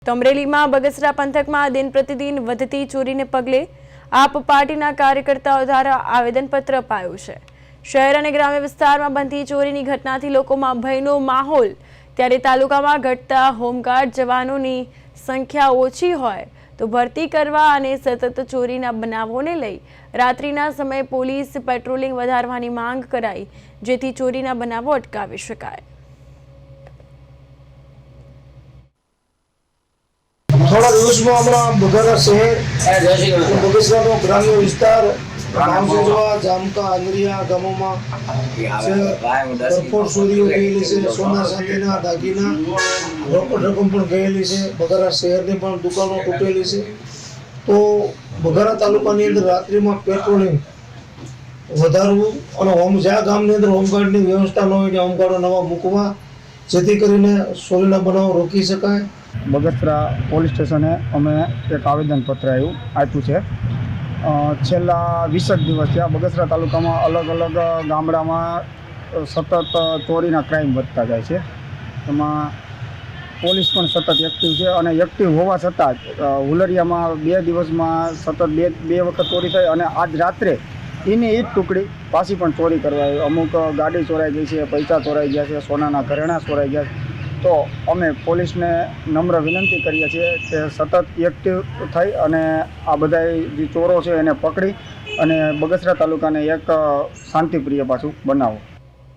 અમરેલીમાં બગસરા પંથકમાં દિન પ્રતિદિન વધતી ચોરીને પગલે આપ પાર્ટીના કાર્યકર્તાઓ દ્વારા આવેદનપત્ર અપાયું છે। શહેર અને ગ્રામ્ય વિસ્તારમાં બનતી ચોરીની ઘટનાથી લોકોમાં ભયનો માહોલ, ત્યારે તાલુકામાં ઘટતા હોમગાર્ડ જવાનોની સંખ્યા ઓછી હોય તો ભરતી કરવા અને સતત ચોરીના બનાવોને લઈ રાત્રિના સમયે પોલીસ પેટ્રોલિંગ વધારવાની માંગ કરાઈ, જેથી ચોરીના બનાવો અટકાવી શકાય। थोड़ा दिवस में हमारा बगसरा शहर बगसरा ग्राम्य विस्तार गांव से जो जामका अंदरिया गामों में भरपूर चोरीओ गयेली छे। सोना चांदीना दागीना रोकड़ रकम पण गयेली छे। बगसरा शहर ने पण दुकानों तूटेली छे। तो बगसरा तालुकानी अंदर रात्रि में पेट्रोलिंग વધારવું અને હોમ જ્યાં ગામની અંદર હોમગાર્ડની વ્યવસ્થા ન હોય ત્યાં હોમગાર્ડો નવા મૂકવા, જેથી કરીને ચોરીના બનાવો રોકી શકાય। બગસરા પોલીસ સ્ટેશને અમે એક આવેદનપત્ર આપ્યું છે। છેલ્લા 20 દિવસ થયા બગસરા તાલુકામાં અલગ અલગ ગામડામાં સતત ચોરીના ક્રાઇમ વધતા જાય છે। એમાં પોલીસ પણ સતત એક્ટિવ છે અને એક્ટિવ હોવા છતાં હુલરિયામાં 2 દિવસમાં સતત બે વખત ચોરી થઈ અને આજ રાત્રે એની એક ટુકડી પાછી પણ ચોરી કરવા આવી। અમુક ગાડી ચોરાઈ ગઈ છે, પૈસા ચોરાઈ ગયા છે, સોનાના ઘરેણાં ચોરાઈ ગયા છે। તો અમે પોલીસને નમ્ર વિનંતી કરીએ છીએ કે સતત એક્ટિવ થઈ અને આ બધા જે ચોરો છે એને પકડી અને બગસરા તાલુકાને એક શાંતિપ્રિય પાછું બનાવો।